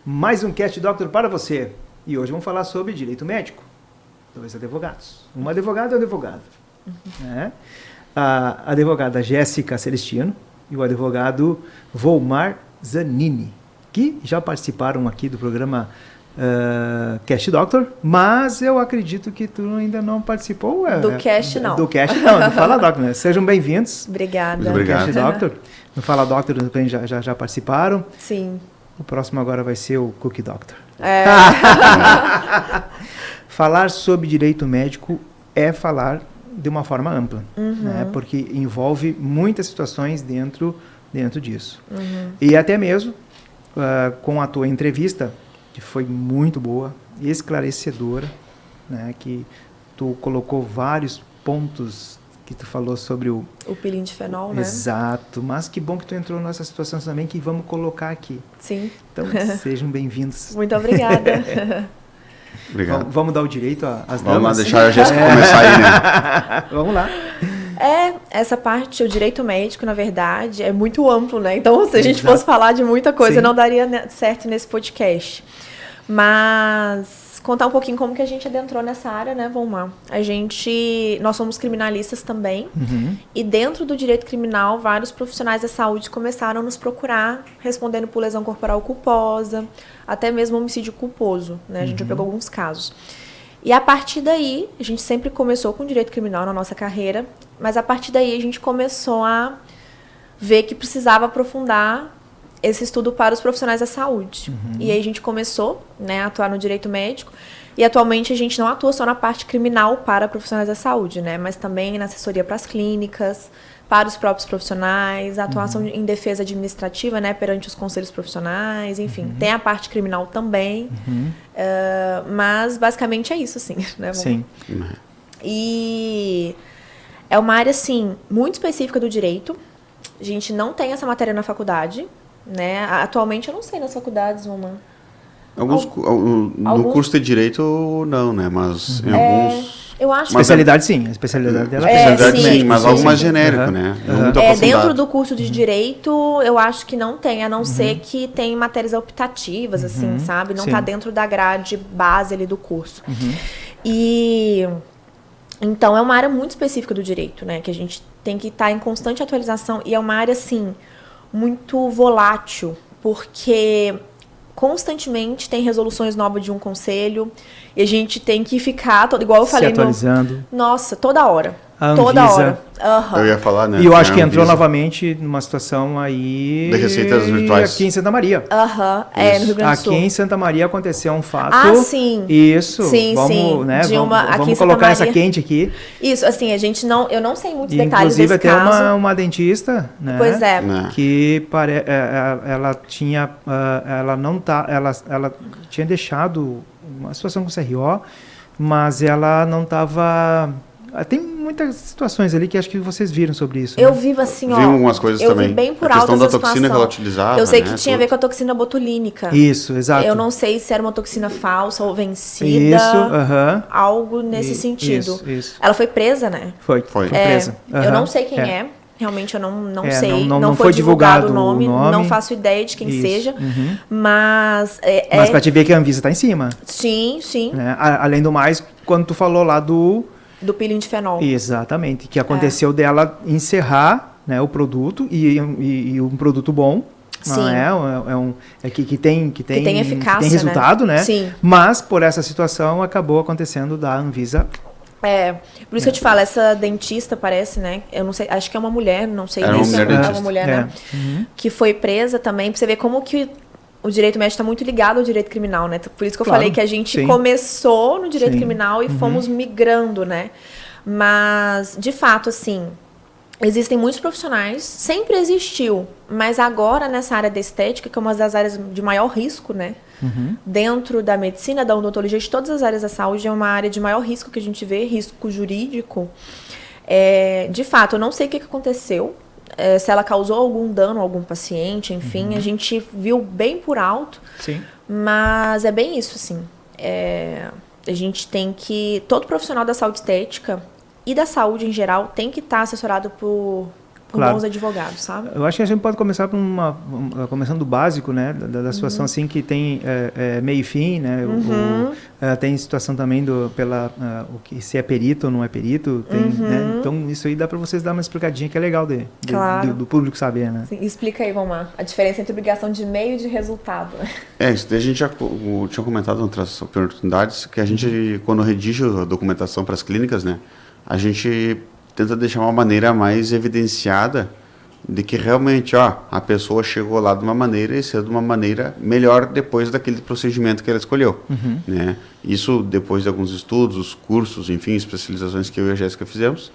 Mais um Cast Doctor para você. E hoje vamos falar sobre direito médico. 2 advogados. Um advogado e um advogado. Né? A advogada Jéssica Celestino e o advogado Volmar Zanini, que já participaram aqui do programa Cast Doctor, mas eu acredito que tu ainda não participou. Do Cast, não. Do Cast, não. Do Fala Doctor, né? Sejam bem-vindos. Obrigada. Cast Doctor. No Fala Doctor também já participaram. Sim. O próximo agora vai ser o Cookie Doctor. É. Falar sobre direito médico é falar de uma forma ampla, né? Porque envolve muitas situações dentro disso. E até mesmo com a tua entrevista, que foi muito boa, esclarecedora, né? Que tu colocou vários pontos que tu falou sobre o pilindifenol, né? Exato, mas que bom que tu entrou nessa situação também, que vamos colocar aqui. Sim. Então, sejam bem-vindos. Muito obrigada. Obrigado. Vamos dar o direito às damas? Vamos lá, deixar a Jéssica começar aí, né? Vamos lá. Essa parte, o direito médico, na verdade, é muito amplo, né? Então, se a gente Exato. fosse falar de muita coisa, Sim. não daria certo nesse podcast. Mas contar um pouquinho como que a gente adentrou nessa área, né, Volmar? Nós somos criminalistas também, e dentro do direito criminal, vários profissionais da saúde começaram a nos procurar, respondendo por lesão corporal culposa, até mesmo homicídio culposo, né? A gente já pegou alguns casos. E a partir daí, a gente sempre começou com direito criminal na nossa carreira, mas a partir daí a gente começou a ver que precisava aprofundar esse estudo para os profissionais da saúde. E aí a gente começou, né, a atuar no direito médico, e atualmente a gente não atua só na parte criminal para profissionais da saúde, né, mas também na assessoria para as clínicas, para os próprios profissionais, a atuação em defesa administrativa, né, perante os conselhos profissionais, enfim, tem a parte criminal também, mas basicamente é isso, assim, né? Sim. E é uma área, assim, muito específica do direito. A gente não tem essa matéria na faculdade, né? Atualmente eu não sei nas faculdades, mamãe. No curso de Direito, não, né? Mas em alguns... Eu acho Especialidade, sim. A especialidade dela especialidade, sim, sim, mas sim, algo sim. mais genérico, né? Não muito aprofundado. dentro do curso de Direito, eu acho que não tem, a não ser que tem matérias optativas, assim, sabe? Não está dentro da grade base ali do curso. E... Então, é uma área muito específica do direito, né? Que a gente tem que estar em constante atualização. E é uma área, assim, muito volátil, porque constantemente tem resoluções novas de um conselho e a gente tem que ficar, igual eu falei... Se atualizando. Nossa, toda hora. A Toda Anvisa. hora. Eu ia falar, né? E eu acho que a entrou Anvisa. novamente numa situação aí... De receitas virtuais. Aqui em Santa Maria. No Rio Grande do Sul. Aqui em Santa Maria aconteceu um fato... Ah, sim. Isso. Sim, vamos, sim. né? De uma- aqui em Vamos Santa colocar essa Maria. quente aqui. Isso, assim, eu não sei muitos E, detalhes inclusive, desse até caso. uma dentista, né? Pois é. Né? Que ela tinha... ela tinha deixado uma situação com o CRO, mas ela não estava... Tem muitas situações ali que acho que vocês viram sobre isso. Eu né? vi assim, ó. Vi algumas coisas eu também. vi bem por A alto questão da essa toxina situação. que ela utilizava, Eu sei que né, tinha a ver com a toxina botulínica. Isso, exato. Eu não sei se era uma toxina falsa ou vencida. Isso, Algo nesse sentido. Isso. Ela foi presa, né? Foi Foi. presa. Eu não sei quem é. Realmente eu não sei. não foi foi divulgado divulgado o nome. o nome. Não faço ideia de quem Isso. seja. Uhum. Mas... Mas pra te ver que a Anvisa tá em cima. Sim, sim. Né? Além do mais, quando tu falou lá do... Do pilindifenol. Exatamente. Que aconteceu dela encerrar, né, o produto e um produto bom. Sim. Não é? Que tem eficácia, que tem resultado, né? Sim. Mas, por essa situação, acabou acontecendo da Anvisa. Por isso que eu te falo, essa dentista parece, né? Eu não sei, acho que é uma mulher, não sei Era uma mulher é dentista. uma mulher, né? Que foi presa também, pra você ver como que o direito médico está muito ligado ao direito criminal, né? Por isso que eu Claro, falei que a gente sim. começou no direito Sim. criminal e fomos migrando, né? Mas, de fato, assim, existem muitos profissionais, sempre existiu, mas agora nessa área da estética, que é uma das áreas de maior risco, né? Dentro da medicina, da odontologia, de todas as áreas da saúde, é uma área de maior risco que a gente vê, risco jurídico. De fato, eu não sei o que aconteceu, se ela causou algum dano a algum paciente, enfim, a gente viu bem por alto, Sim. mas é bem isso, assim. A gente tem que... Todo profissional da saúde estética e da saúde em geral tem que estar assessorado por por bons advogados, sabe? Eu acho que a gente pode começar começando do básico, né? Da situação assim que tem meio e fim, né? Tem situação também se é perito ou não é perito. Né? Então, isso aí dá para vocês dar uma explicadinha que é legal do público saber, né? Sim, explica aí, Vomar, a diferença entre obrigação de meio e de resultado. Isso daí a gente já tinha comentado em outras oportunidades, que a gente, quando redige a documentação para as clínicas, né? A gente tenta deixar uma maneira mais evidenciada de que realmente a pessoa chegou lá de uma maneira e saiu de uma maneira melhor depois daquele procedimento que ela escolheu. Né? Isso depois de alguns estudos, cursos, enfim, especializações que eu e a Jéssica fizemos,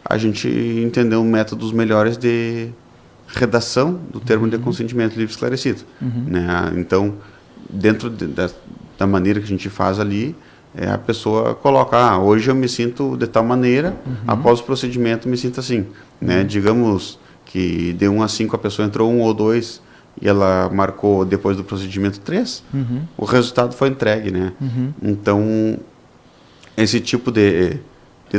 a gente entendeu métodos melhores de redação do termo de consentimento livre e esclarecido. Né? Então, dentro da maneira que a gente faz ali, a pessoa coloca, hoje eu me sinto de tal maneira, após o procedimento me sinto assim. Né? Digamos que de 1 a 5 a pessoa entrou 1 ou 2 e ela marcou depois do procedimento 3, o resultado foi entregue. Né? Então, esse tipo de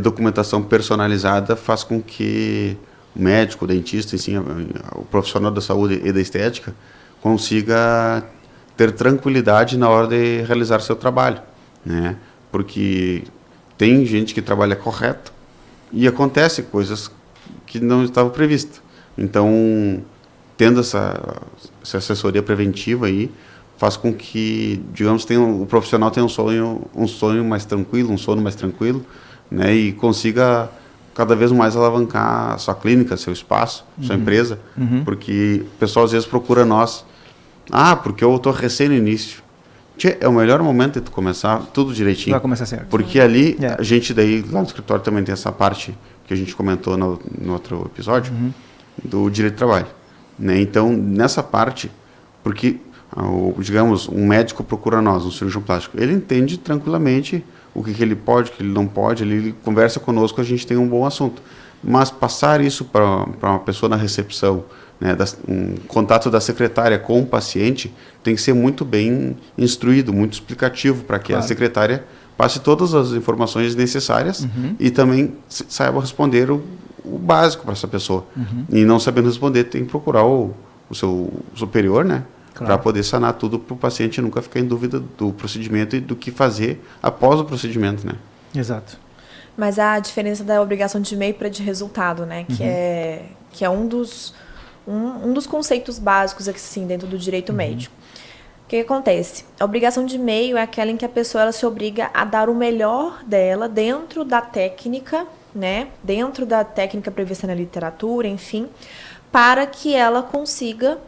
documentação personalizada faz com que o médico, o dentista, assim, o profissional da saúde e da estética consiga ter tranquilidade na hora de realizar seu trabalho. Né? Porque tem gente que trabalha correto e acontece coisas que não estavam previstas. Então, tendo essa assessoria preventiva aí, faz com que, digamos, o profissional tenha um sonho mais tranquilo, um sono mais tranquilo, né? E consiga cada vez mais alavancar a sua clínica, seu espaço, sua empresa, porque o pessoal às vezes procura nós, porque eu estou recém no início. É o melhor momento de tu começar tudo direitinho. Vai começar certo. Porque ali, a gente daí, lá no escritório também tem essa parte que a gente comentou no outro episódio, do direito do trabalho. Né? Então, nessa parte, porque, digamos, um médico procura nós, um cirurgião plástico, ele entende tranquilamente o que ele pode, o que ele não pode, ele conversa conosco, a gente tem um bom assunto. Mas passar isso para uma pessoa na recepção, né, um contato da secretária com o paciente tem que ser muito bem instruído, muito explicativo, para que a secretária passe todas as informações necessárias e também saiba responder o básico para essa pessoa. E não sabendo responder, tem que procurar o seu superior, né, para poder sanar tudo, para o paciente nunca ficar em dúvida do procedimento e do que fazer após o procedimento. Né? Exato. Mas a diferença da obrigação de meio para de resultado, né, que é um dos conceitos básicos assim, dentro do direito médico. O que acontece? A obrigação de meio é aquela em que a pessoa ela se obriga a dar o melhor dela dentro da técnica, né? Dentro da técnica prevista na literatura, enfim, para que ela consiga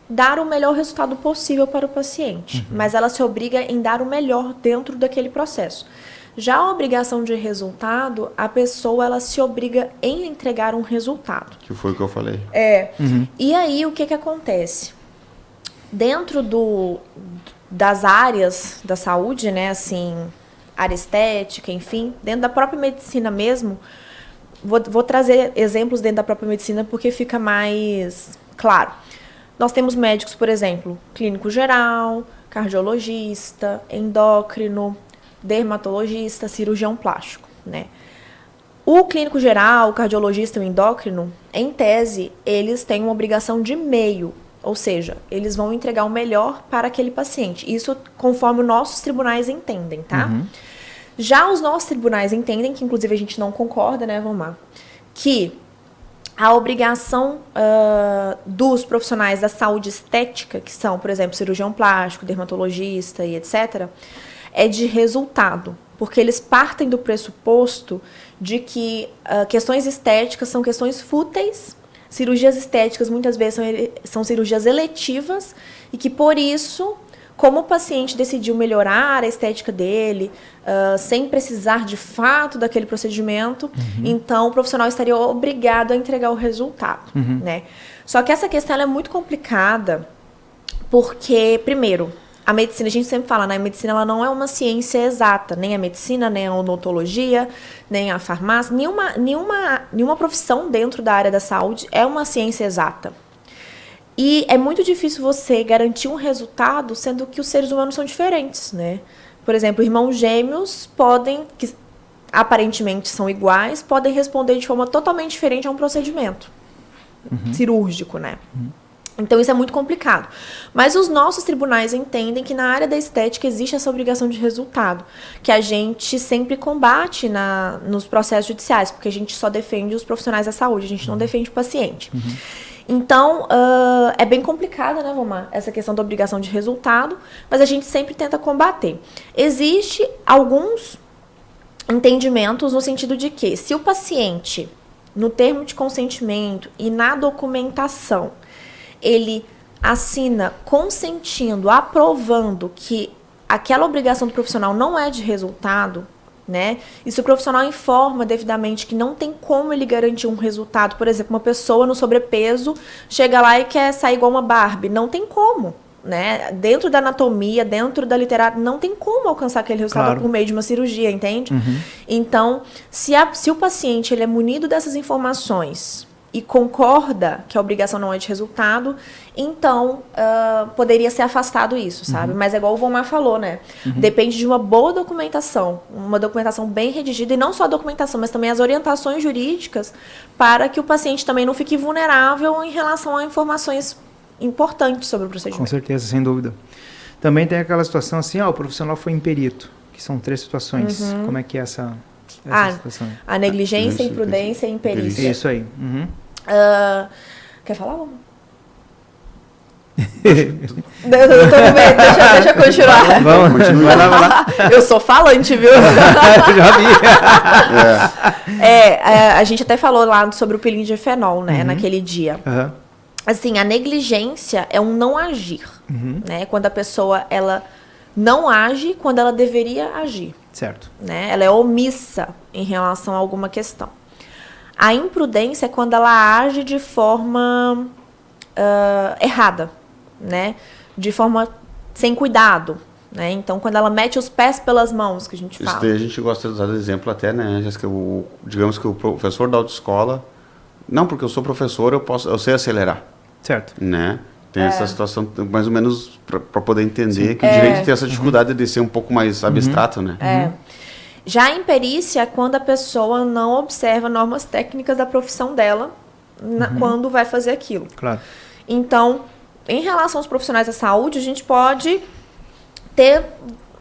dar o melhor resultado possível para o paciente. Mas ela se obriga em dar o melhor dentro daquele processo. Já a obrigação de resultado, a pessoa ela se obriga em entregar um resultado. Que foi o que eu falei. E aí, o que acontece? Dentro das áreas da saúde, né, assim, área estética, enfim, dentro da própria medicina mesmo, vou trazer exemplos dentro da própria medicina porque fica mais claro. Nós temos médicos, por exemplo, clínico geral, cardiologista, endócrino, dermatologista, cirurgião plástico, né? O clínico geral, o cardiologista e o endócrino, em tese, eles têm uma obrigação de meio, ou seja, eles vão entregar o melhor para aquele paciente. Isso conforme os nossos tribunais entendem, tá? Já os nossos tribunais entendem, que inclusive a gente não concorda, né, Vomar, que a obrigação dos profissionais da saúde estética, que são, por exemplo, cirurgião plástico, dermatologista e etc., é de resultado, porque eles partem do pressuposto de que questões estéticas são questões fúteis, cirurgias estéticas muitas vezes são cirurgias eletivas e que por isso, como o paciente decidiu melhorar a estética dele, sem precisar de fato daquele procedimento, então o profissional estaria obrigado a entregar o resultado. Né? Só que essa questão ela é muito complicada porque, primeiro, a medicina, a gente sempre fala, né? A medicina ela não é uma ciência exata, nem a medicina, nem a odontologia, nem a farmácia, nenhuma profissão dentro da área da saúde é uma ciência exata. E é muito difícil você garantir um resultado, sendo que os seres humanos são diferentes, né? Por exemplo, irmãos gêmeos que aparentemente são iguais, podem responder de forma totalmente diferente a um procedimento. cirúrgico, né? Então, isso é muito complicado. Mas os nossos tribunais entendem que na área da estética existe essa obrigação de resultado, que a gente sempre combate nos processos judiciais, porque a gente só defende os profissionais da saúde, a gente não defende o paciente. Então, é bem complicada, né, Vomar, essa questão da obrigação de resultado, mas a gente sempre tenta combater. Existe alguns entendimentos no sentido de que, se o paciente, no termo de consentimento e na documentação, ele assina consentindo, aprovando que aquela obrigação do profissional não é de resultado, né? E se o profissional informa devidamente que não tem como ele garantir um resultado, por exemplo, uma pessoa no sobrepeso chega lá e quer sair igual uma Barbie, não tem como, né? Dentro da anatomia, dentro da literatura, não tem como alcançar aquele resultado por meio de uma cirurgia, entende? Então, se o paciente ele é munido dessas informações e concorda que a obrigação não é de resultado, então poderia ser afastado isso, sabe? Mas é igual o Vomar falou, né? Depende de uma boa documentação, uma documentação bem redigida, e não só a documentação, mas também as orientações jurídicas, para que o paciente também não fique vulnerável em relação a informações importantes sobre o procedimento. Com certeza, sem dúvida. Também tem aquela situação assim, o profissional foi imperito, que são 3 situações. Como é que é essa situação? A negligência, imprudência e imperícia. Isso aí. Quer falar, Vomar? Eu tô com medo, deixa eu continuar. Vamos, vai lá. Eu sou falante, viu? Já vi. A gente até falou lá sobre o peeling de fenol, né, naquele dia. Assim, a negligência é um não agir, né? Quando a pessoa, ela não age quando ela deveria agir. Certo. Né? Ela é omissa em relação a alguma questão. A imprudência é quando ela age de forma errada, né? De forma sem cuidado, né? Então, quando ela mete os pés pelas mãos, que a gente fala. Isso daí a gente gosta de usar de exemplo até, né, Jéssica? Digamos que o professor da autoescola, não, porque eu sou professor, eu sei acelerar. Certo. Né? Tem essa situação, mais ou menos, para poder entender que o direito tem essa dificuldade de ser um pouco mais abstrato, né? Já a imperícia é quando a pessoa não observa normas técnicas da profissão dela quando vai fazer aquilo. Claro. Então, em relação aos profissionais da saúde, a gente pode ter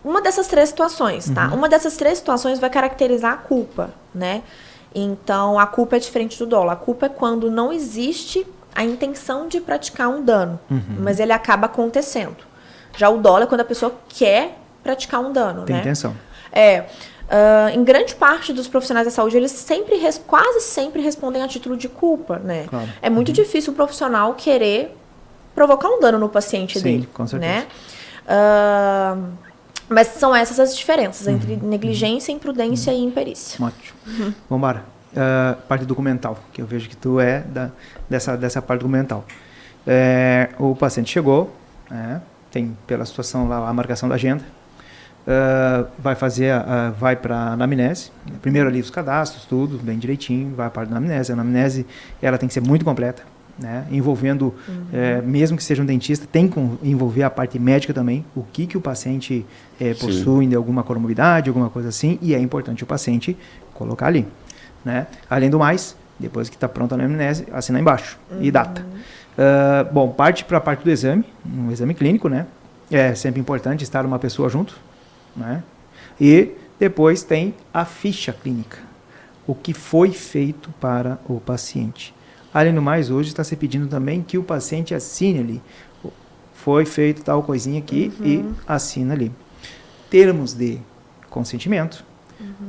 uma dessas 3 situações, tá? Uma dessas 3 situações vai caracterizar a culpa, né? Então, a culpa é diferente do dolo. A culpa é quando não existe a intenção de praticar um dano, mas ele acaba acontecendo. Já o dolo é quando a pessoa quer praticar um dano, Tem né? intenção. Em grande parte dos profissionais da saúde, eles quase sempre respondem a título de culpa, né? Claro. É muito difícil um profissional querer provocar um dano no paciente dele. Sim, com certeza. Né? Mas são essas as diferenças entre negligência, imprudência e imperícia. Ótimo. Vamos embora. Parte documental, que eu vejo que tu é dessa parte documental. O paciente chegou, tem pela situação lá a marcação da agenda, vai para a anamnese, primeiro ali os cadastros, tudo bem direitinho, vai para a anamnese. A anamnese ela tem que ser muito completa, né? Envolvendo, mesmo que seja um dentista, tem que envolver a parte médica também, o que o paciente possui de alguma comorbidade, alguma coisa assim, e é importante o paciente colocar ali. Né? Além do mais, depois que está pronta a anamnese, assina embaixo e data. Bom, parte para a parte do exame, um exame clínico, né? É sempre importante estar uma pessoa junto, né? E depois tem a ficha clínica, o que foi feito para o paciente. Além do mais, hoje está se pedindo também que o paciente assine ali, foi feito tal coisinha aqui e assina ali. Termos de consentimento,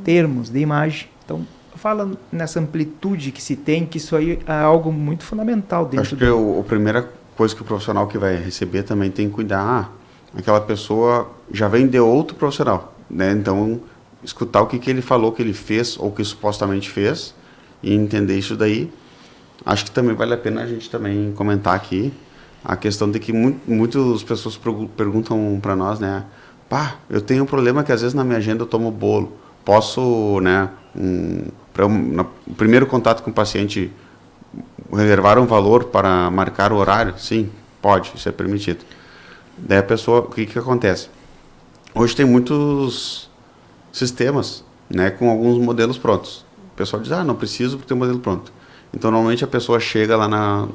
termos de imagem, então fala nessa amplitude que se tem, que isso aí é algo muito fundamental dentro. Acho que a primeira coisa que o profissional que vai receber também tem que cuidar, aquela pessoa já vem de outro profissional, né? Então, escutar o que ele falou, que ele fez, ou que supostamente fez, e entender isso daí. Acho que também vale a pena a gente também comentar aqui a questão de que muitas pessoas perguntam para nós, né? Eu tenho um problema que às vezes na minha agenda eu tomo bolo. Posso, né, no primeiro contato com o paciente, reservar um valor para marcar o horário? Sim, pode, isso é permitido. Daí a pessoa, o que acontece? Hoje tem muitos sistemas, né, com alguns modelos prontos. O pessoal diz, não preciso porque tem um modelo pronto. Então, normalmente a pessoa chega lá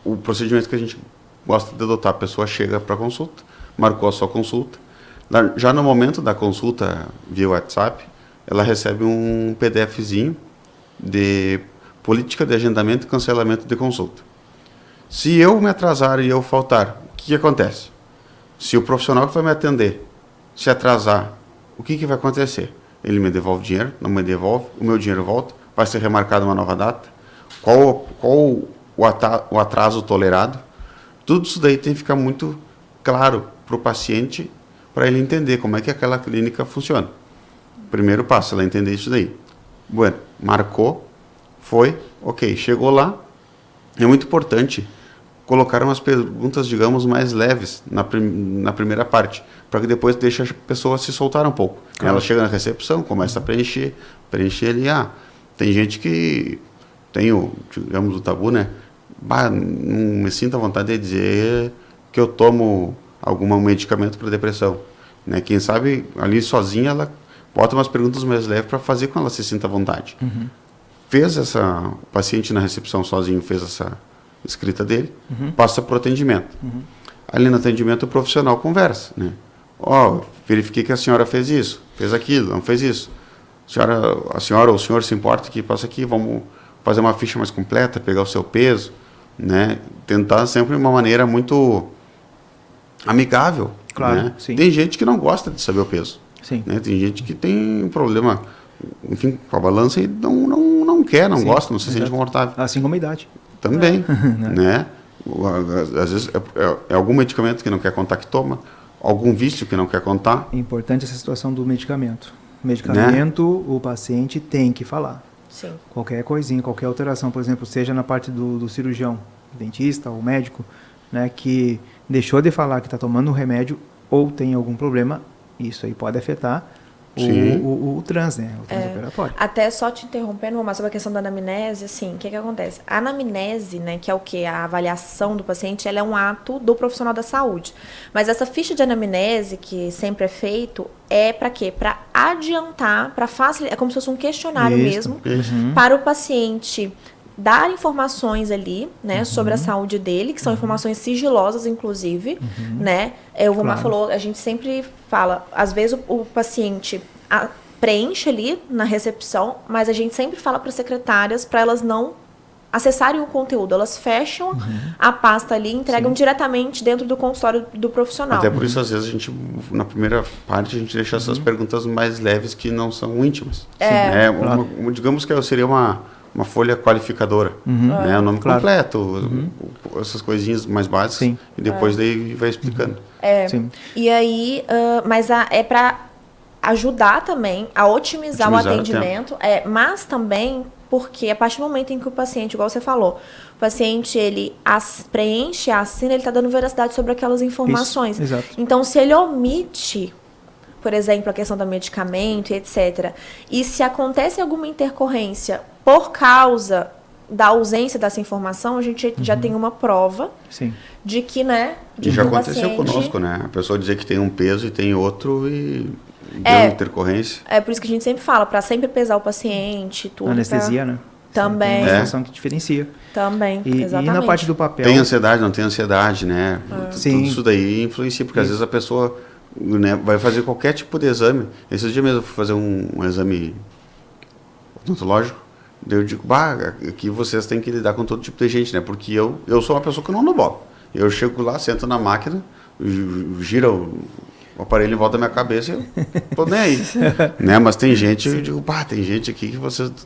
o procedimento que a gente gosta de adotar, a pessoa chega para consulta, marcou a sua consulta. Já no momento da consulta via WhatsApp, ela recebe um PDFzinho de política de agendamento e cancelamento de consulta. Se eu me atrasar e eu faltar, o que acontece? Se o profissional que vai me atender se atrasar, o que vai acontecer? Ele me devolve dinheiro, não me devolve, o meu dinheiro volta, vai ser remarcada uma nova data? Qual o atraso tolerado? Tudo isso daí tem que ficar muito claro para o paciente, para ele entender como é que aquela clínica funciona. Primeiro passo, ela entender isso daí. Bueno, marcou, foi, ok, chegou lá. É muito importante colocar umas perguntas, digamos, mais leves na primeira parte, para que depois deixe a pessoa se soltar um pouco. Claro. Ela chega na recepção, começa a preencher ali, tem gente que tem digamos, o tabu, né? Não me sinto à vontade de dizer que eu tomo algum medicamento para depressão, né? Quem sabe ali sozinha ela bota umas perguntas mais leves para fazer com que ela se sinta à vontade. Uhum. O paciente na recepção sozinho fez essa escrita dele, passa para o atendimento. Uhum. Ali no atendimento o profissional conversa, né? Verifiquei que a senhora fez isso, fez aquilo, não fez isso. A senhora ou o senhor se importa que passa aqui, vamos fazer uma ficha mais completa, pegar o seu peso, né? Tentar sempre uma maneira muito amigável. Claro, né? sim. Tem gente que não gosta de saber o peso. Sim. Né? Tem gente que tem um problema, enfim, com a balança e não quer, não gosta, não se sente confortável. Assim como a idade. Também, né? Às vezes é algum medicamento que não quer contar que toma, algum vício que não quer contar. É importante essa situação do medicamento. Medicamento, né? O paciente tem que falar. Sim. Qualquer coisinha, qualquer alteração, por exemplo, seja na parte do cirurgião, dentista ou médico, né, que deixou de falar que está tomando um remédio ou tem algum problema, isso aí pode afetar o trans, né? O transoperatório. Até só te interrompendo, mas sobre a questão da anamnese, assim, o que acontece? A anamnese, né, que é o quê? A avaliação do paciente, ela é um ato do profissional da saúde. Mas essa ficha de anamnese, que sempre é feito, é para quê? Para adiantar, para facilitar, é como se fosse um questionário mesmo, para o paciente dar informações ali, né, sobre a saúde dele, que são informações sigilosas, inclusive, né? O Vomar falou, a gente sempre fala, às vezes o paciente preenche ali na recepção, mas a gente sempre fala para as secretárias para elas não acessarem o conteúdo, elas fecham a pasta ali e entregam diretamente dentro do consultório do profissional. Até por isso, às vezes, a gente, na primeira parte, a gente deixa essas perguntas mais leves que não são íntimas. Digamos que seria uma folha qualificadora, né? O nome completo, essas coisinhas mais básicas, e depois daí vai explicando. E aí, mas é para ajudar também a otimizar o atendimento, mas também porque a partir do momento em que o paciente, igual você falou, o paciente ele preenche, assina, ele está dando veracidade sobre aquelas informações. Isso, exato. Então, se ele omite, por exemplo, a questão do medicamento, etc., e se acontece alguma intercorrência por causa da ausência dessa informação, a gente já tem uma prova de que, né? E já aconteceu conosco, né? A pessoa dizer que tem um peso e tem outro e deu intercorrência. É por isso que a gente sempre fala, para sempre pesar o paciente, tudo. Anestesia, né? Também. Tem uma situação que diferencia. Também, exatamente. E na parte do papel... Tem ansiedade, não tem ansiedade, né? Sim. Tudo isso daí influencia, porque às vezes a pessoa, né, vai fazer qualquer tipo de exame. Esses dias mesmo eu fui fazer um exame odontológico, daí eu digo, aqui vocês têm que lidar com todo tipo de gente, né? Porque eu sou uma pessoa que não dou bola. Eu chego lá, sento na máquina, gira o aparelho em volta da minha cabeça e eu tô nem aí. Né? Mas tem gente, eu digo, tem gente aqui que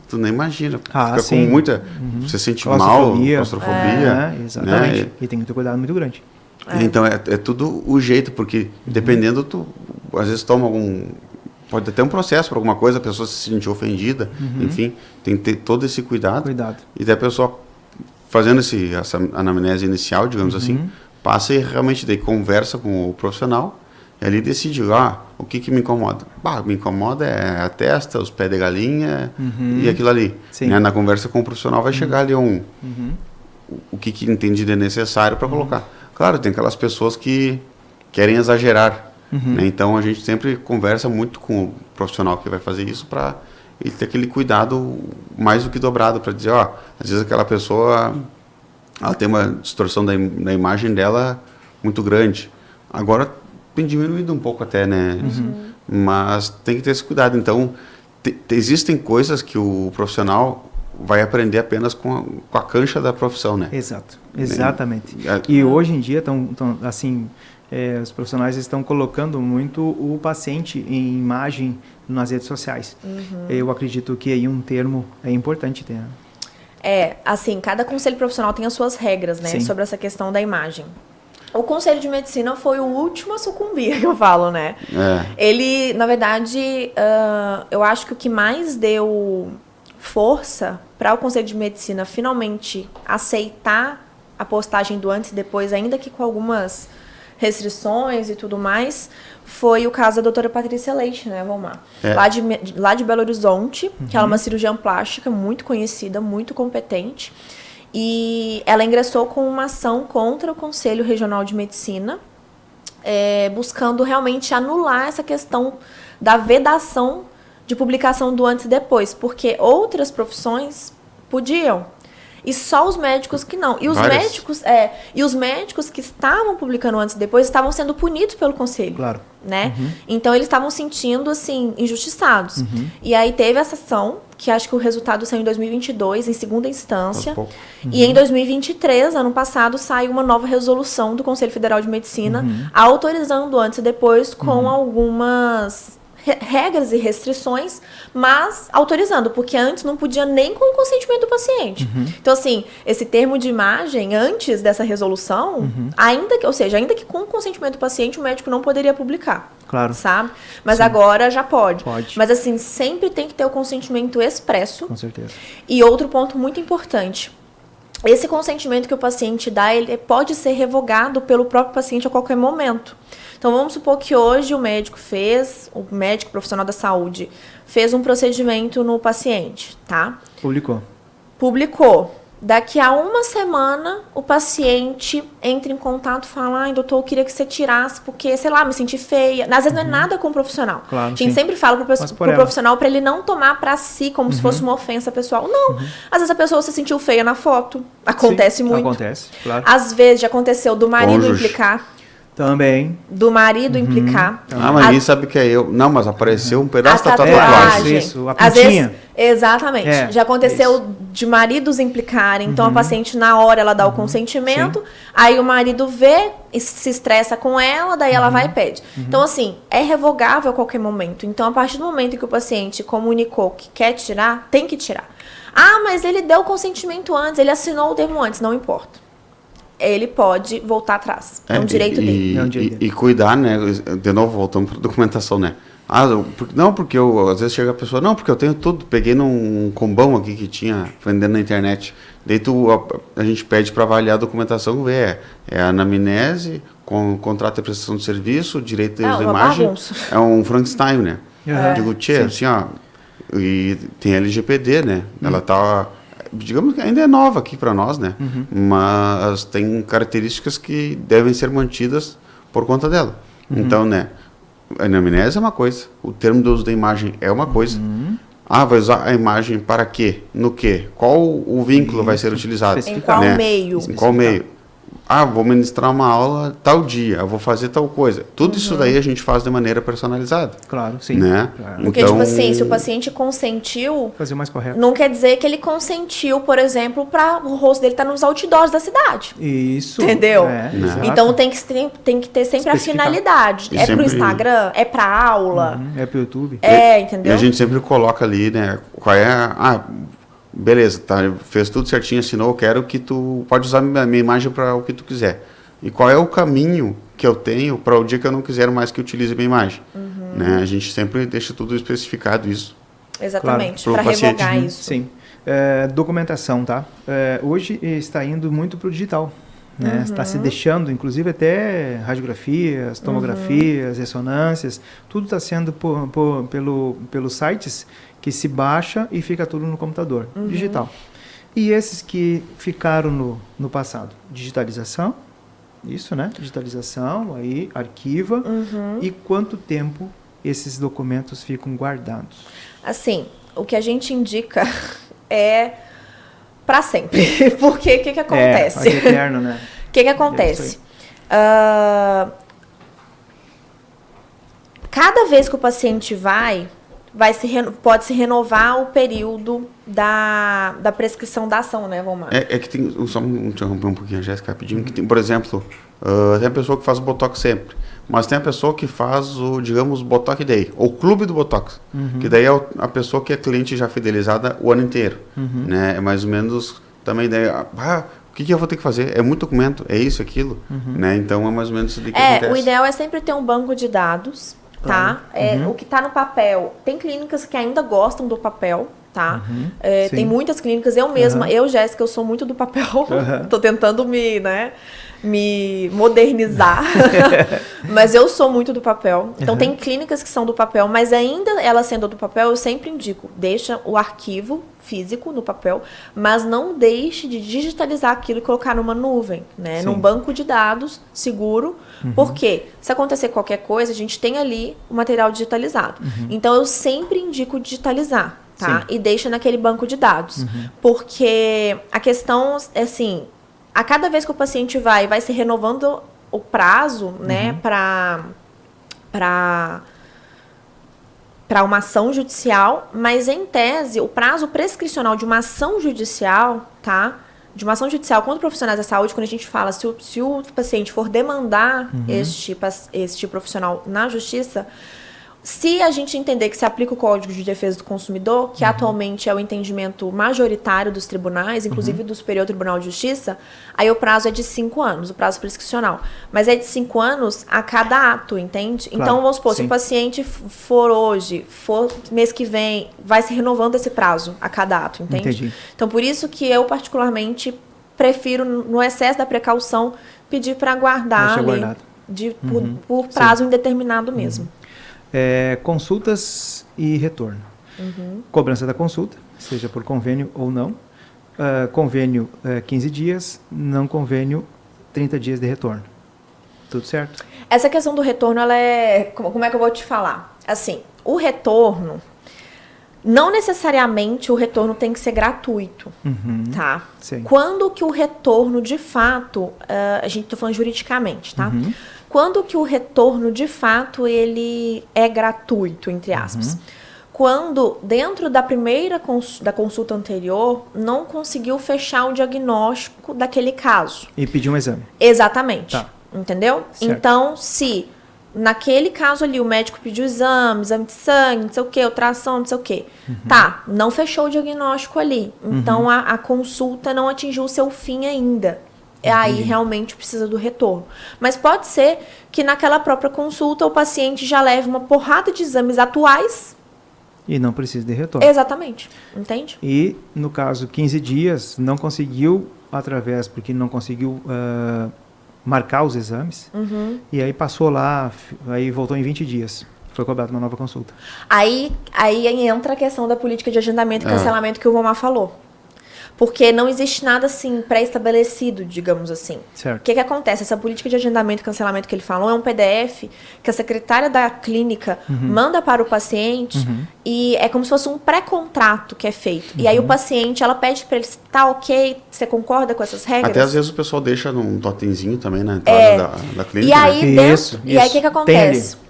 tu nem imagina. Fica com muita... Você sente mal, claustrofobia. Exatamente. Né? E tem que ter cuidado muito grande. Então, é tudo o jeito, porque dependendo, tu às vezes toma pode ter um processo para alguma coisa, a pessoa se sentir ofendida, enfim, tem que ter todo esse cuidado. E daí a pessoa fazendo essa anamnese inicial, digamos assim, passa e realmente daí conversa com o profissional e ali decide, o que me incomoda? Me incomoda é a testa, os pés de galinha e aquilo ali. Né? Na conversa com o profissional vai chegar ali o que entende de necessário para colocar. Claro, tem aquelas pessoas que querem exagerar. Né? Então, a gente sempre conversa muito com o profissional que vai fazer isso para e ter aquele cuidado mais do que dobrado para dizer, ó, às vezes aquela pessoa ela tem uma distorção da imagem dela muito grande. Agora tem diminuído um pouco até, né? Mas tem que ter esse cuidado. Então, existem coisas que o profissional vai aprender apenas com a cancha da profissão, né? Exato, exatamente. E hoje em dia, assim, os profissionais estão colocando muito o paciente em imagem nas redes sociais. Eu acredito que aí um termo é importante ter. Assim, cada conselho profissional tem as suas regras, né? Sobre essa questão da imagem. O Conselho de Medicina foi o último a sucumbir, que eu falo, né? Ele, na verdade, eu acho que o que mais deu força para o Conselho de Medicina finalmente aceitar a postagem do antes e depois, ainda que com algumas restrições e tudo mais, foi o caso da doutora Patrícia Leite, né, Valmar? Lá de Belo Horizonte, que ela é uma cirurgiã plástica muito conhecida, muito competente. E ela ingressou com uma ação contra o Conselho Regional de Medicina, buscando realmente anular essa questão da vedação de publicação do antes e depois, porque outras profissões podiam, e só os médicos que não. E os médicos que estavam publicando antes e depois estavam sendo punidos pelo conselho. Claro. Né? Então eles estavam sentindo assim injustiçados. E aí teve essa ação, que acho que o resultado saiu em 2022, em segunda instância. E em 2023, ano passado, saiu uma nova resolução do Conselho Federal de Medicina autorizando antes e depois com algumas regras e restrições, mas autorizando, porque antes não podia nem com o consentimento do paciente. Então, assim, esse termo de imagem, antes dessa resolução, ainda que com o consentimento do paciente, o médico não poderia publicar. Claro. Sabe? Mas agora já pode. Mas, assim, sempre tem que ter o consentimento expresso. Com certeza. E outro ponto muito importante, esse consentimento que o paciente dá, ele pode ser revogado pelo próprio paciente a qualquer momento. Então, vamos supor que hoje o médico profissional da saúde, fez um procedimento no paciente, tá? Publicou. Daqui a uma semana, o paciente entra em contato e fala, ai, doutor, eu queria que você tirasse, porque, sei lá, me senti feia. Às vezes não é nada com o profissional. Claro, a gente sempre fala pro profissional para ele não tomar para si como se fosse uma ofensa pessoal. Não. Às vezes a pessoa se sentiu feia na foto. Acontece muito. Acontece, claro. Às vezes já aconteceu do marido implicar. Também. Do marido implicar. Mas ninguém sabe que é eu. Não, mas apareceu um pedaço da tatuagem. Isso, a pontinha. Exatamente. Já aconteceu de maridos implicarem. Então, a paciente, na hora, ela dá o consentimento. Aí, o marido vê, se estressa com ela, daí ela vai e pede. Então, assim, é revogável a qualquer momento. Então, a partir do momento que o paciente comunicou que quer tirar, tem que tirar. Ah, mas ele deu o consentimento antes, ele assinou o termo antes. Não importa. Ele pode voltar atrás. É um direito dele. E cuidar, né? De novo, voltamos para a documentação, né? Porque às vezes chega a pessoa, não, porque eu tenho tudo, peguei num combão aqui que tinha vendendo na internet. Daí a gente pede para avaliar a documentação, ver, é a anamnese, contrato de prestação de serviço, direito de uso da imagem. Bagunça. É um Frankenstein, né? Digo, assim, ó, e tem LGPD, né? Ela tá... digamos que ainda é nova aqui para nós, né? Mas tem características que devem ser mantidas por conta dela. Então, né? A anamnese é uma coisa, o termo de uso da imagem é uma coisa. Vai usar a imagem para quê? No quê? Qual o vínculo vai ser utilizado? Em qual meio? Em qual meio? Vou ministrar uma aula tal dia, eu vou fazer tal coisa. Tudo isso daí a gente faz de maneira personalizada. Claro, sim. Né? Claro. Porque, então, tipo assim, se o paciente consentiu... fazer o mais correto. Não quer dizer que ele consentiu, por exemplo, para o rosto dele estar nos outdoors da cidade. Isso. Entendeu? Então, tem que ter sempre a finalidade. E é sempre... pro Instagram? É pra aula? É pro YouTube? Entendeu? E a gente sempre coloca ali, né? Qual é beleza, tá, fez tudo certinho, assinou, eu quero que tu pode usar a minha imagem para o que tu quiser. E qual é o caminho que eu tenho para o dia que eu não quiser mais que utilize a minha imagem? Né? A gente sempre deixa tudo especificado isso. Exatamente, para revogar isso. Sim. Documentação, tá? Hoje está indo muito para o digital. Né? Está se deixando, inclusive até radiografias, tomografias, ressonâncias, tudo está sendo pelos sites que se baixa e fica tudo no computador, digital. E esses que ficaram no passado? Digitalização, isso, né? Digitalização, aí arquiva. E quanto tempo esses documentos ficam guardados? Assim, o que a gente indica é para sempre. Porque o que acontece? É eterno, né? O que acontece? Cada vez que o paciente pode se renovar o período da prescrição da ação, né, Vomar? É que tem, só interromper um pouquinho a Jéssica rapidinho, que tem, por exemplo, tem a pessoa que faz o Botox sempre, mas tem a pessoa que faz o, digamos, Botox Day, ou Clube do Botox, que daí é a pessoa que é cliente já fidelizada o ano inteiro, né? É mais ou menos também daí, o que eu vou ter que fazer? É muito documento, é isso, aquilo, né? Então é mais ou menos isso que acontece. O ideal é sempre ter um banco de dados, tá? O que está no papel. Tem clínicas que ainda gostam do papel, tá? Tem muitas clínicas, eu mesma, Jéssica, eu sou muito do papel. Tô tentando me modernizar, mas eu sou muito do papel. Então tem clínicas que são do papel, mas ainda ela sendo do papel, eu sempre indico, deixa o arquivo físico no papel, mas não deixe de digitalizar aquilo e colocar numa nuvem, né? Num banco de dados seguro, porque se acontecer qualquer coisa, a gente tem ali o material digitalizado. Então eu sempre indico digitalizar, tá? Sim. E deixa naquele banco de dados, porque a questão é assim, a cada vez que o paciente vai se renovando o prazo, né, para uma ação judicial, mas em tese, o prazo prescricional de uma ação judicial, tá? De uma ação judicial contra profissionais da saúde, quando a gente fala, se o paciente for demandar este profissional na justiça, se a gente entender que se aplica o Código de Defesa do Consumidor, que atualmente é o entendimento majoritário dos tribunais, inclusive do Superior Tribunal de Justiça, aí o prazo é de 5 anos, o prazo prescricional. Mas é de 5 anos a cada ato, entende? Claro, então, vamos supor, se o paciente for hoje, for mês que vem, vai se renovando esse prazo a cada ato, entende? Entendi. Então, por isso que eu, particularmente, prefiro, no excesso da precaução, pedir para aguardar ali, por prazo indeterminado mesmo. Consultas e retorno. Cobrança da consulta, seja por convênio ou não. Convênio 15 dias, não convênio 30 dias de retorno. Tudo certo? Essa questão do retorno, ela é... Como é que eu vou te falar? Assim, o retorno... Não necessariamente o retorno tem que ser gratuito, tá? Sim. Quando que o retorno, de fato... a gente está falando juridicamente, tá? Quando que o retorno, de fato, ele é gratuito, entre aspas? Quando, dentro da primeira da consulta anterior, não conseguiu fechar o diagnóstico daquele caso. E pedir um exame. Exatamente. Tá. Entendeu? Certo. Então, se naquele caso ali o médico pediu exame de sangue, não sei o quê, ultrassom, não sei o quê. Tá, não fechou o diagnóstico ali. Então, a consulta não atingiu o seu fim ainda. Aí realmente precisa do retorno. Mas pode ser que naquela própria consulta o paciente já leve uma porrada de exames atuais. E não precisa de retorno. Exatamente. Entende? E no caso 15 dias, não conseguiu porque não conseguiu marcar os exames. E aí passou lá, aí voltou em 20 dias. Foi cobrado uma nova consulta. Aí entra a questão da política de agendamento e cancelamento que o Vomar falou. Porque não existe nada assim pré-estabelecido, digamos assim. Certo. O que acontece? Essa política de agendamento e cancelamento que ele falou é um PDF que a secretária da clínica manda para o paciente e é como se fosse um pré-contrato que é feito. E aí o paciente, ela pede para ele, tá ok, você concorda com essas regras? Até às vezes o pessoal deixa num totemzinho também na entrada da clínica. E aí, né? E aí o que acontece?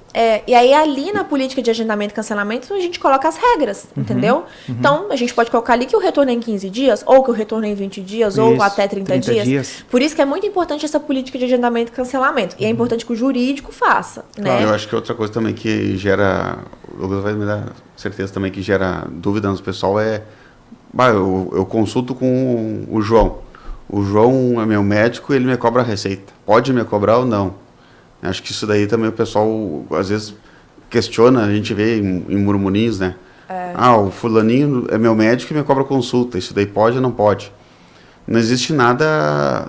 E aí ali na política de agendamento e cancelamento a gente coloca as regras, entendeu? Então a gente pode colocar ali que o retorno é em 15 dias, ou que o retorno é em 20 dias, ou até 30 dias. Por isso que é muito importante essa política de agendamento e cancelamento. E é importante que o jurídico faça, né? Eu acho que outra coisa também que gera, o Douglas vai me dar certeza também que gera dúvida no pessoal eu consulto com o João. O João é meu médico, ele me cobra a receita. Pode me cobrar ou não? Acho que isso daí também o pessoal, às vezes, questiona, a gente vê em murmurinhos, né? O fulaninho é meu médico e me cobra consulta, isso daí pode ou não pode? Não existe nada,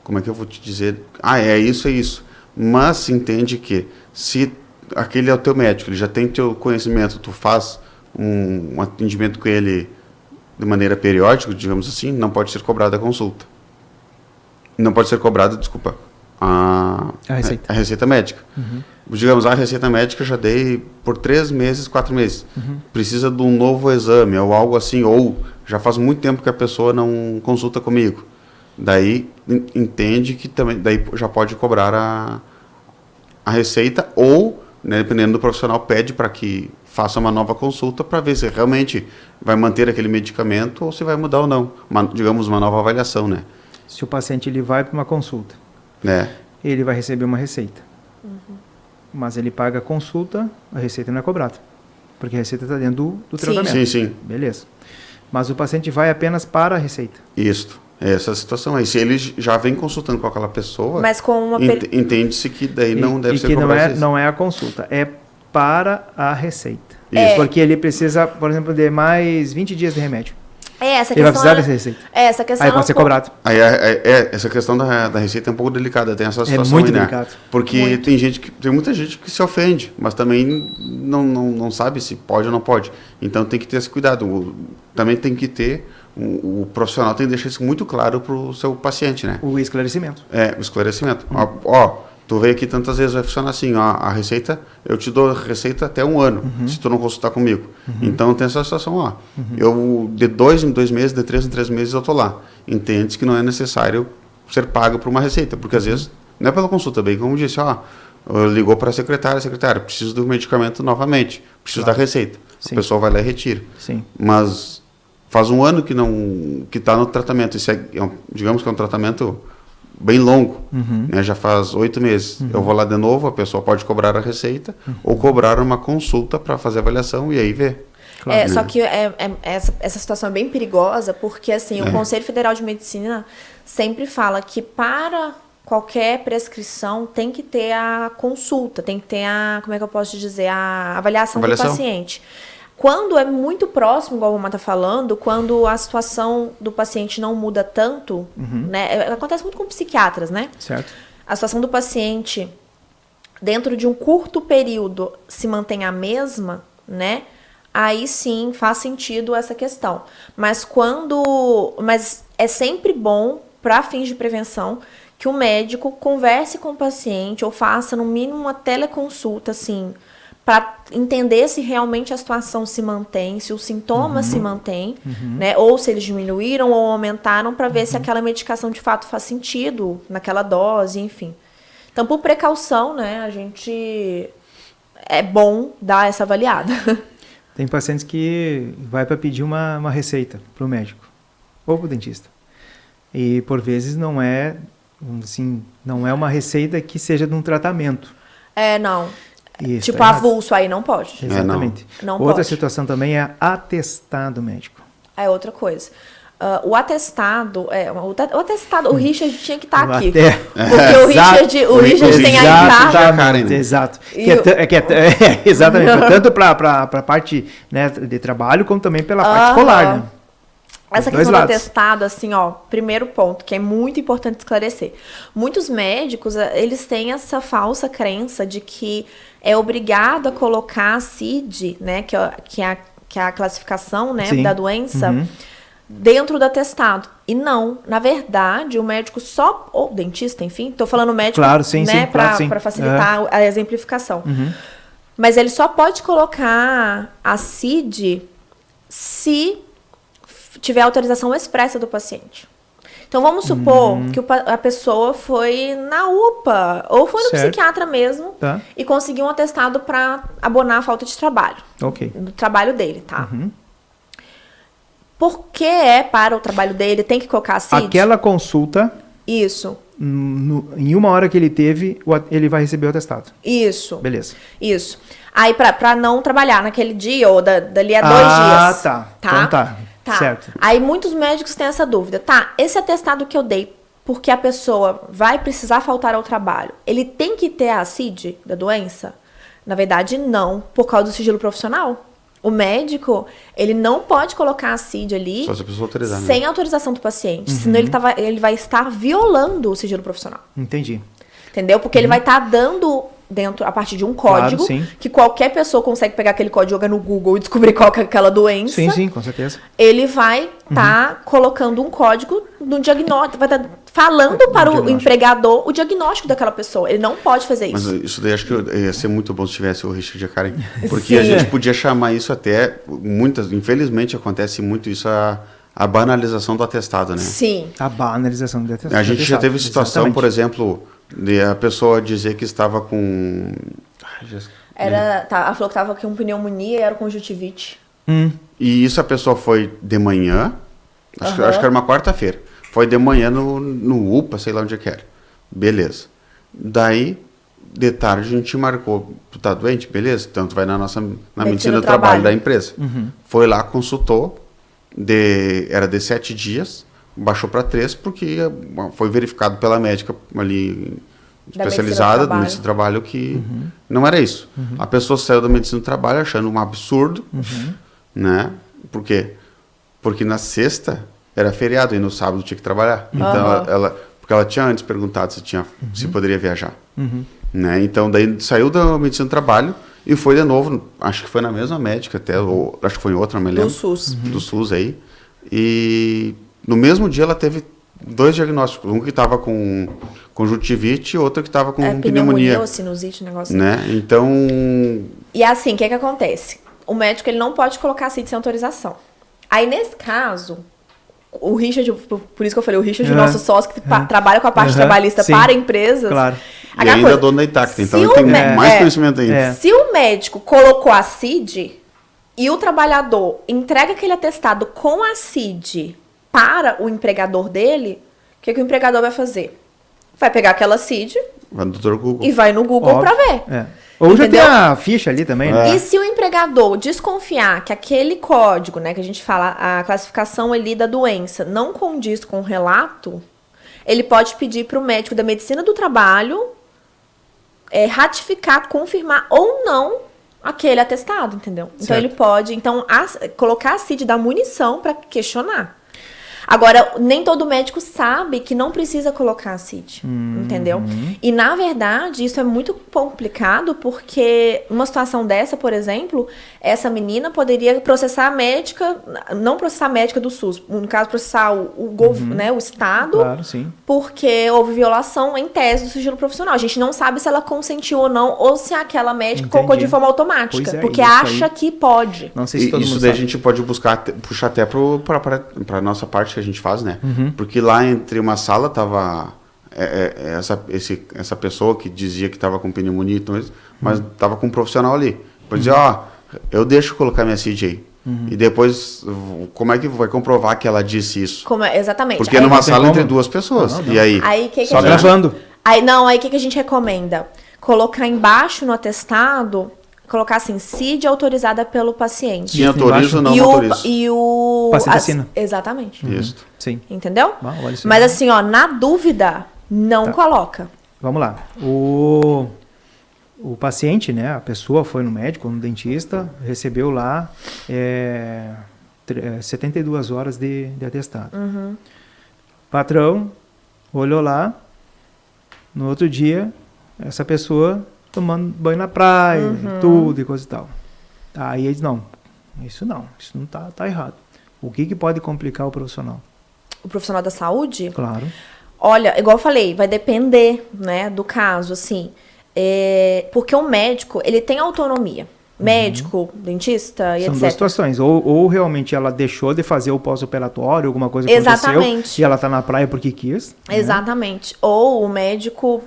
como é que eu vou te dizer? É isso. Mas se entende que se aquele é o teu médico, ele já tem teu conhecimento, tu faz um atendimento com ele de maneira periódica, digamos assim, não pode ser cobrada a consulta. Não pode ser cobrada, a receita médica. Digamos, a receita médica eu já dei por 3 meses, 4 meses. Precisa de um novo exame ou algo assim, ou já faz muito tempo que a pessoa não consulta comigo. Daí entende que também daí já pode cobrar a receita ou, né, dependendo do profissional, pede para que faça uma nova consulta para ver se realmente vai manter aquele medicamento ou se vai mudar ou não. Digamos, uma nova avaliação, né? Se o paciente ele vai para uma consulta, ele vai receber uma receita. Mas ele paga a consulta, a receita não é cobrada. Porque a receita está dentro do tratamento. Sim. Beleza. Mas o paciente vai apenas para a receita. Isso. Essa situação aí. Se ele já vem consultando com aquela pessoa, mas com uma entende-se que daí não deve ser cobrado. E que não é a consulta, é para a receita. Isso. Porque ele precisa, por exemplo, de mais 20 dias de remédio. Essa ele vai precisar dessa receita. Essa questão aí pode ser cobrado. Essa questão da receita é um pouco delicada, tem essa situação muito aí, delicado. Né? Porque tem muita gente que se ofende, mas também não sabe se pode ou não pode. Então tem que ter esse cuidado. Também tem que ter, o profissional tem que deixar isso muito claro para o seu paciente, né? O esclarecimento. O esclarecimento. Tu veio aqui tantas vezes, vai funcionar assim, a receita, eu te dou a receita até 1 ano, se tu não consultar comigo. Então tem essa situação, eu de 2 em 2 meses, de 3 em 3 meses eu tô lá. Entende que não é necessário ser pago por uma receita, porque às vezes, não é pela consulta, bem como disse, ligou para a secretária, preciso do medicamento novamente, preciso da receita. Sim. A pessoa vai lá e retira. Sim. Mas faz 1 ano que está no tratamento, isso digamos que é um tratamento bem longo, né? Já faz 8 meses. Eu vou lá de novo, a pessoa pode cobrar a receita ou cobrar uma consulta para fazer avaliação e aí ver. Claro. Só que essa situação é bem perigosa porque assim, o Conselho Federal de Medicina sempre fala que para qualquer prescrição tem que ter a consulta, tem que ter como é que eu posso dizer, a avaliação do paciente. Quando é muito próximo, igual o Romar está falando, quando a situação do paciente não muda tanto, né? Acontece muito com psiquiatras, né? Certo. A situação do paciente, dentro de um curto período, se mantém a mesma, né? Aí sim faz sentido essa questão. Mas é sempre bom, para fins de prevenção, que o médico converse com o paciente ou faça, no mínimo, uma teleconsulta, assim, para entender se realmente a situação se mantém, se os sintomas se mantêm, né? Ou se eles diminuíram ou aumentaram, para ver se aquela medicação de fato faz sentido naquela dose, enfim. Então, por precaução, né, a gente é bom dar essa avaliada. Tem pacientes que vai para pedir uma receita para o médico ou para o dentista. E por vezes não é uma receita que seja de um tratamento. Não. Isso, tipo, avulso, aí não pode. Exatamente. Não outra pode. Situação também é atestado médico. É outra coisa. O atestado, o Richard tinha que estar aqui. Porque o Richard tem a carta. Exato. Exatamente. Tanto para a parte, né, de trabalho, como também pela parte escolar, né? Essa questão do atestado, assim, primeiro ponto, que é muito importante esclarecer. Muitos médicos, eles têm essa falsa crença de que é obrigado a colocar a CID, né, que é a classificação, né, da doença, dentro do atestado. E não, na verdade, o médico ou dentista, enfim, tô falando médico, claro, sim, né, para facilitar a exemplificação. Mas ele só pode colocar a CID se tiver autorização expressa do paciente. Então, vamos supor que a pessoa foi na UPA ou foi no psiquiatra mesmo e conseguiu um atestado para abonar a falta de trabalho. Do trabalho dele, tá? Porque para o trabalho dele, tem que colocar a CID? Aquela consulta... Isso. Em 1 hora que ele teve, ele vai receber o atestado. Isso. Beleza. Isso. Aí, para não trabalhar naquele dia ou dali a 2 dias. Tá. Então tá. Certo. Aí muitos médicos têm essa dúvida. Esse atestado que eu dei, porque a pessoa vai precisar faltar ao trabalho, ele tem que ter a CID da doença? Na verdade, não, por causa do sigilo profissional. O médico, ele não pode colocar a CID ali só se a pessoa autorizar, sem autorização do paciente. Senão ele vai estar violando o sigilo profissional. Entendi. Entendeu? Porque ele vai estar dando dentro, a partir de um código, Claro, sim. que qualquer pessoa consegue pegar aquele código, jogar no Google e descobrir qual que é aquela doença. Sim, com certeza. Ele vai estar colocando um código no diagnóstico, vai estar falando para o empregador o diagnóstico daquela pessoa. Ele não pode fazer isso. Mas isso daí acho que ia ser muito bom se tivesse o Richard e a Karen. Porque a gente podia chamar isso até, infelizmente acontece muito isso, a banalização do atestado, né? Sim. A banalização do atestado. A gente já teve situação, por exemplo, de a pessoa dizer que estava com... Ela falou que estava com pneumonia e era conjuntivite. E isso a pessoa foi de manhã, acho que era uma quarta-feira. Foi de manhã no UPA, sei lá onde é que era. Beleza. Daí, de tarde, a gente marcou. Tu tá doente? Beleza. Então, tu vai na medicina do trabalho da empresa. Foi lá, consultou. Era de 7 dias. Baixou para 3, porque foi verificado pela médica ali especializada da medicina do trabalho que não era isso. A pessoa saiu da medicina do trabalho achando um absurdo. Né? Por quê? Porque na sexta era feriado e no sábado tinha que trabalhar. Então, porque ela tinha antes perguntado se poderia viajar. Né? Então, daí saiu da medicina do trabalho e foi de novo, acho que foi na mesma médica até, ou acho que foi em outra, não me lembro. Do SUS. Do SUS aí. E no mesmo dia ela teve 2 diagnósticos. Um que estava com conjuntivite e outro que estava com pneumonia. Ou sinusite, negócio. Né? Então... E assim, o que acontece? O médico ele não pode colocar CID sem autorização. Aí, nesse caso, o Richard, por isso que eu falei, o Richard, o nosso sócio que trabalha com a parte trabalhista para empresas. Claro. E ainda é dono da Intacta, então ele tem mais conhecimento ainda. Se o médico colocou a CID e o trabalhador entrega aquele atestado com a CID para o empregador dele, o que o empregador vai fazer? Vai pegar aquela CID vai no Dr. Google. E vai no Google para ver. Ou já tem a ficha ali também, né? E se o empregador desconfiar que aquele código, né, que a gente fala, a classificação ali da doença, não condiz com o relato, ele pode pedir para o médico da medicina do trabalho ratificar, confirmar ou não aquele atestado, entendeu? Então Certo. ele pode colocar a CID da munição para questionar. Agora, nem todo médico sabe que não precisa colocar a CID, entendeu? E, na verdade, isso é muito complicado porque uma situação dessa, por exemplo, essa menina poderia processar a médica, não processar a médica do SUS, no caso, processar né, o Estado, Claro, sim. porque houve violação em tese do sigilo profissional. A gente não sabe se ela consentiu ou não, ou se aquela médica colocou de forma automática, Pois é, porque isso acha aí. que pode. Não sei se todo Isso mundo daí a sabe. gente pode puxar até para a nossa parte que a gente faz, né? Porque lá entre uma sala tava essa pessoa que dizia que estava com pneumonia, mas estava com um profissional ali. Depois dizia, eu deixo colocar minha CID aí. E depois, como é que vai comprovar que ela disse isso? Exatamente. Porque Aí, numa sala como. entre 2 pessoas. Não. E aí? Só gravando. Aí o que a gente recomenda? Colocar embaixo no atestado, colocar assim, CID autorizada pelo paciente. Quem autoriza ou não autoriza? O paciente assina. Exatamente. Isso. Sim. Entendeu? Olha isso. Mas assim, na dúvida, não coloca. Vamos lá. O paciente, né, a pessoa foi no médico, no dentista, recebeu lá 72 horas de atestado. Patrão olhou lá, no outro dia, essa pessoa tomando banho na praia, tudo e coisa e tal. Aí ele diz, isso não tá errado. O que pode complicar o profissional? O profissional da saúde? Claro. Olha, igual eu falei, vai depender, né, do caso, assim. Porque o médico, ele tem autonomia. Médico, dentista e São etc. duas situações. Ou realmente ela deixou de fazer o pós-operatório, alguma coisa aconteceu e ela tá na praia porque quis. Exatamente. Ou o médico...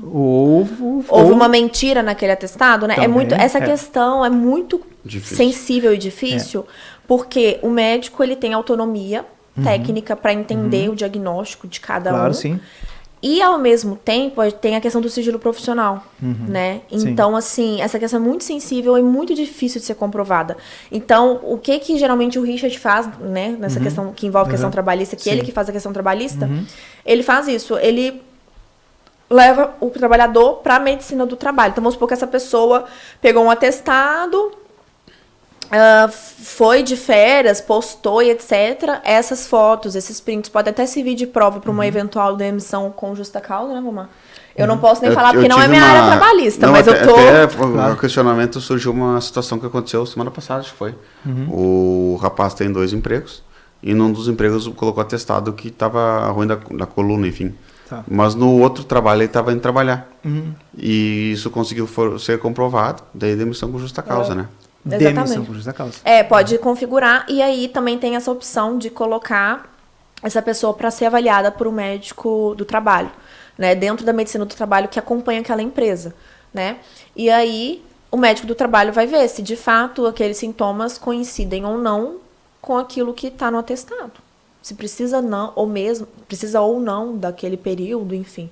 Houve uma mentira naquele atestado, né? Também, Essa questão é muito Difícil. sensível e difícil, porque o médico ele tem autonomia técnica para entender o diagnóstico de cada Claro, um. sim. E, ao mesmo tempo, tem a questão do sigilo profissional, né? Então, assim, essa questão é muito sensível e muito difícil de ser comprovada. Então, o que geralmente o Richard faz, né? Nessa questão que envolve questão trabalhista, que ele que faz a questão trabalhista, ele faz isso. Ele leva o trabalhador para a medicina do trabalho. Então, vamos supor que essa pessoa pegou um atestado, foi de férias, postou e etc. Essas fotos, esses prints podem até servir de prova para uma eventual demissão com justa causa, né, Vomar? Eu não posso nem falar Eu porque não é tive minha área trabalhista, não, mas até, eu tô... Até o questionamento surgiu uma situação que aconteceu semana passada, acho que foi. O rapaz tem 2 empregos e num dos empregos colocou atestado que estava ruim da coluna, enfim. Tá. Mas no outro trabalho ele estava indo trabalhar. E isso conseguiu ser comprovado, daí demissão por justa causa, né? Demissão Exatamente. por justa causa. Pode configurar e aí também tem essa opção de colocar essa pessoa para ser avaliada por um médico do trabalho, né? Dentro da medicina do trabalho que acompanha aquela empresa, né? E aí o médico do trabalho vai ver se de fato aqueles sintomas coincidem ou não com aquilo que está no atestado. Se precisa ou não daquele período, enfim,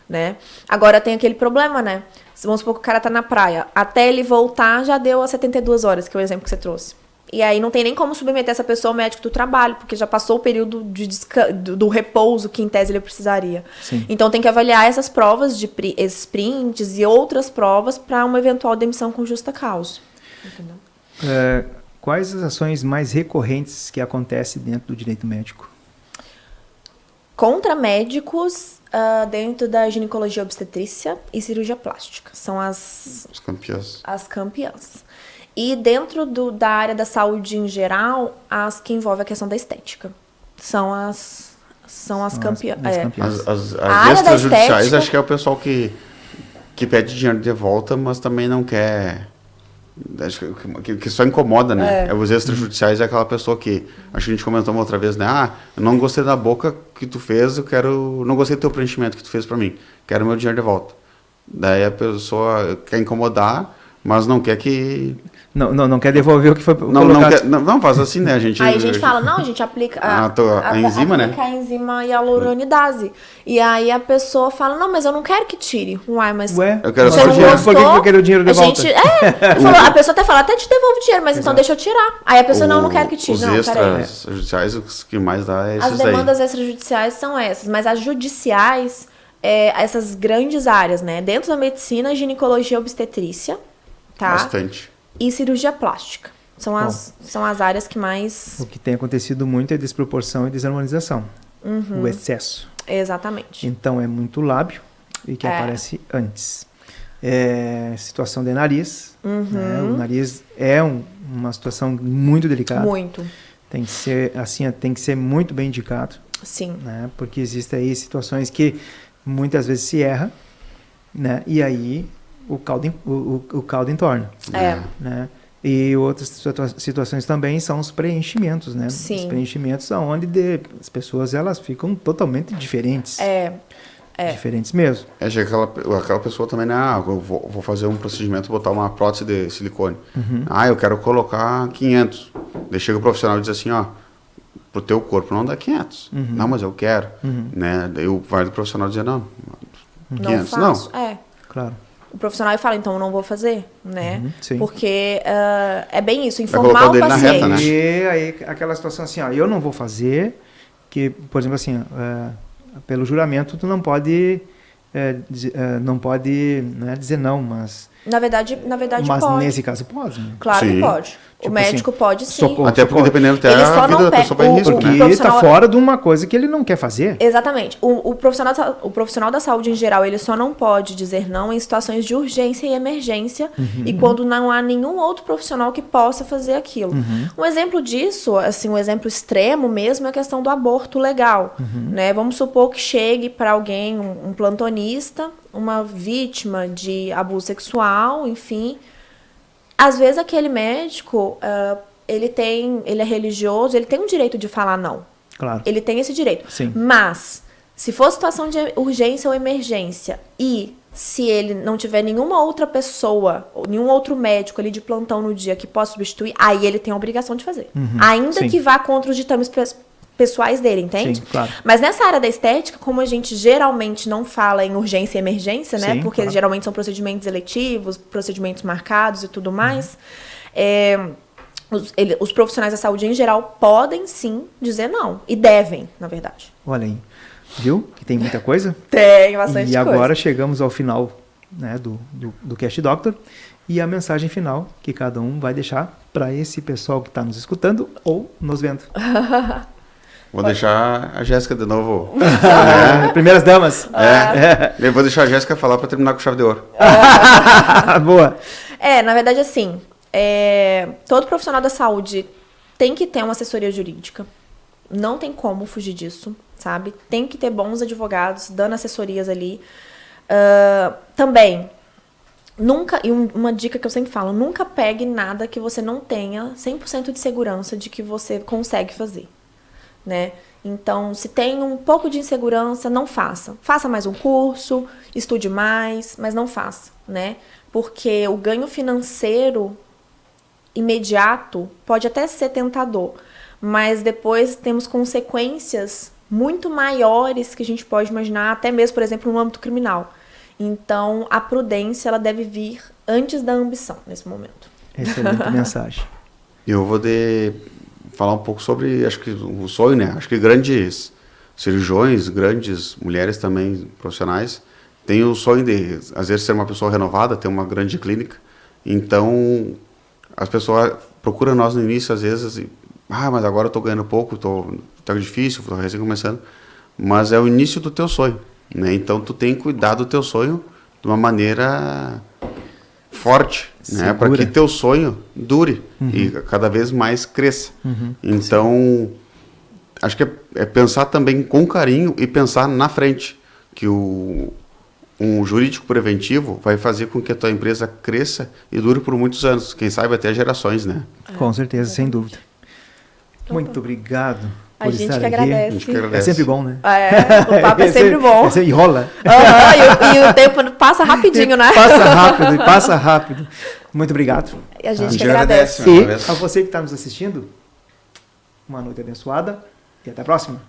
né? Agora tem aquele problema, né? Vamos supor que o cara tá na praia, até ele voltar já deu as 72 horas, que é o exemplo que você trouxe. E aí não tem nem como submeter essa pessoa ao médico do trabalho, porque já passou o período do repouso que em tese ele precisaria. Sim. Então tem que avaliar essas provas, esses prints e outras provas para uma eventual demissão com justa causa. Entendeu? Quais as ações mais recorrentes que acontecem dentro do direito médico? Contra médicos dentro da ginecologia obstetrícia e cirurgia plástica. São as campeãs. E dentro da área da saúde em geral, as que envolvem a questão da estética. São as campeãs. As extrajudiciais, acho que é o pessoal que pede dinheiro de volta, mas também não quer... Acho que só incomoda, né? Os extrajudiciais é aquela pessoa que... Acho que a gente comentou uma outra vez, né? Eu não gostei da boca que tu fez, não gostei do teu preenchimento que tu fez pra mim. Quero meu dinheiro de volta. Daí a pessoa quer incomodar, mas não quer que... Não quer devolver o que foi colocado. Não faz assim, né? Aí a gente fala, não, a gente aplica a enzima, né? A enzima hialuronidase. E aí a pessoa fala, não, mas eu não quero que tire. Uai, mas eu quero você só não dinheiro. gostou, Por que eu quero o dinheiro de volta? A pessoa até fala, até te devolvo o dinheiro, mas então deixa eu tirar. Aí a pessoa, não quero que tire. Os extrajudiciais, os que mais dá é esses As demandas extrajudiciais são essas, mas as judiciais, essas grandes áreas, né? Dentro da medicina, ginecologia obstetrícia, tá? Bastante. E cirurgia plástica. São as áreas que mais... O que tem acontecido muito é desproporção e desarmonização. O excesso. Exatamente. Então é muito lábio e que aparece antes. Situação de nariz. Né? O nariz é uma situação muito delicada. Muito. Tem que ser assim, tem que ser muito bem indicado. Sim. Né? Porque existem aí situações que muitas vezes se erra, né? E aí o caldo entorna. Né? E outras situações também são os preenchimentos, né? Sim. Os preenchimentos onde as pessoas elas ficam totalmente diferentes. Diferentes mesmo. Aquela pessoa também, né? Eu vou fazer um procedimento, botar uma prótese de silicone. Eu quero colocar 500. Daí chega o profissional e diz assim, pro teu corpo não dá 500. Não, mas eu quero. Né? Daí vai do profissional dizer, não, 500 não faço. Claro. O profissional fala, então eu não vou fazer, né? Sim. Porque é bem isso, informar o paciente. Reta, né? E aí aquela situação assim, eu não vou fazer, que, por exemplo, assim, pelo juramento tu não pode dizer não, mas... Na verdade mas pode. nesse caso pode. Né? Claro Sim. que pode. Tipo o médico assim, pode sim. socorro. Até porque dependendo até a vida da pessoa vai em risco. Porque profissional- está fora de uma coisa que ele não quer fazer. Exatamente. O profissional da saúde em geral, ele só não pode dizer não em situações de urgência e emergência e quando não há nenhum outro profissional que possa fazer aquilo. Um exemplo disso, assim, um exemplo extremo mesmo é a questão do aborto legal. Né? Vamos supor que chegue para alguém, um plantonista, uma vítima de abuso sexual, enfim. Às vezes aquele médico, ele é religioso, ele tem o direito de falar não. Claro. Ele tem esse direito. Sim. Mas, se for situação de urgência ou emergência e se ele não tiver nenhuma outra pessoa, ou nenhum outro médico ali de plantão no dia que possa substituir, aí ele tem a obrigação de fazer. Ainda Sim. que vá contra os ditames pessoais dele, entende? Sim, claro. Mas nessa área da estética, como a gente geralmente não fala em urgência e emergência, né? Sim, Porque claro. geralmente são procedimentos eletivos, procedimentos marcados e tudo mais. Os profissionais da saúde em geral podem sim dizer não. E devem, na verdade. Olha aí. Viu? Que tem muita coisa. Tem bastante E coisa. agora chegamos ao final, né, do Cast Doctor. E a mensagem final que cada um vai deixar para esse pessoal que está nos escutando ou nos vendo. Vou deixar a Jéssica de novo. Primeiras damas. Eu vou deixar a Jéssica falar para terminar com chave de ouro. Boa. Na verdade, assim, todo profissional da saúde tem que ter uma assessoria jurídica. Não tem como fugir disso, sabe? Tem que ter bons advogados dando assessorias ali. Também, nunca, e uma dica que eu sempre falo, nunca pegue nada que você não tenha 100% de segurança de que você consegue fazer, né? Então, se tem um pouco de insegurança, não faça. Faça mais um curso, estude mais, mas não faça, né? Porque o ganho financeiro imediato pode até ser tentador, mas depois temos consequências muito maiores que a gente pode imaginar, até mesmo, por exemplo, no âmbito criminal. Então, a prudência, ela deve vir antes da ambição, nesse momento. Excelente mensagem. Eu vou falar um pouco sobre, acho que o sonho, né? Acho que grandes cirurgiões, grandes mulheres também profissionais, têm o sonho de, às vezes, ser uma pessoa renovada, ter uma grande clínica. Então, as pessoas procuram nós no início, às vezes, mas agora eu estou ganhando pouco, tá difícil, estou recém começando. Mas é o início do teu sonho, né? Então, tu tem que cuidar do teu sonho de uma maneira forte, né? Para que teu sonho dure e cada vez mais cresça. Então, acho que é pensar também com carinho e pensar na frente, que um jurídico preventivo vai fazer com que a tua empresa cresça e dure por muitos anos, quem sabe até gerações, né? Com certeza, sem dúvida. Muito obrigado. A gente que agradece. É sempre bom, né? O papo é sempre bom. E rola. E o tempo passa rapidinho, né? Passa rápido. Muito obrigado. E a gente que agradece. E a você que está nos assistindo, uma noite abençoada e até a próxima.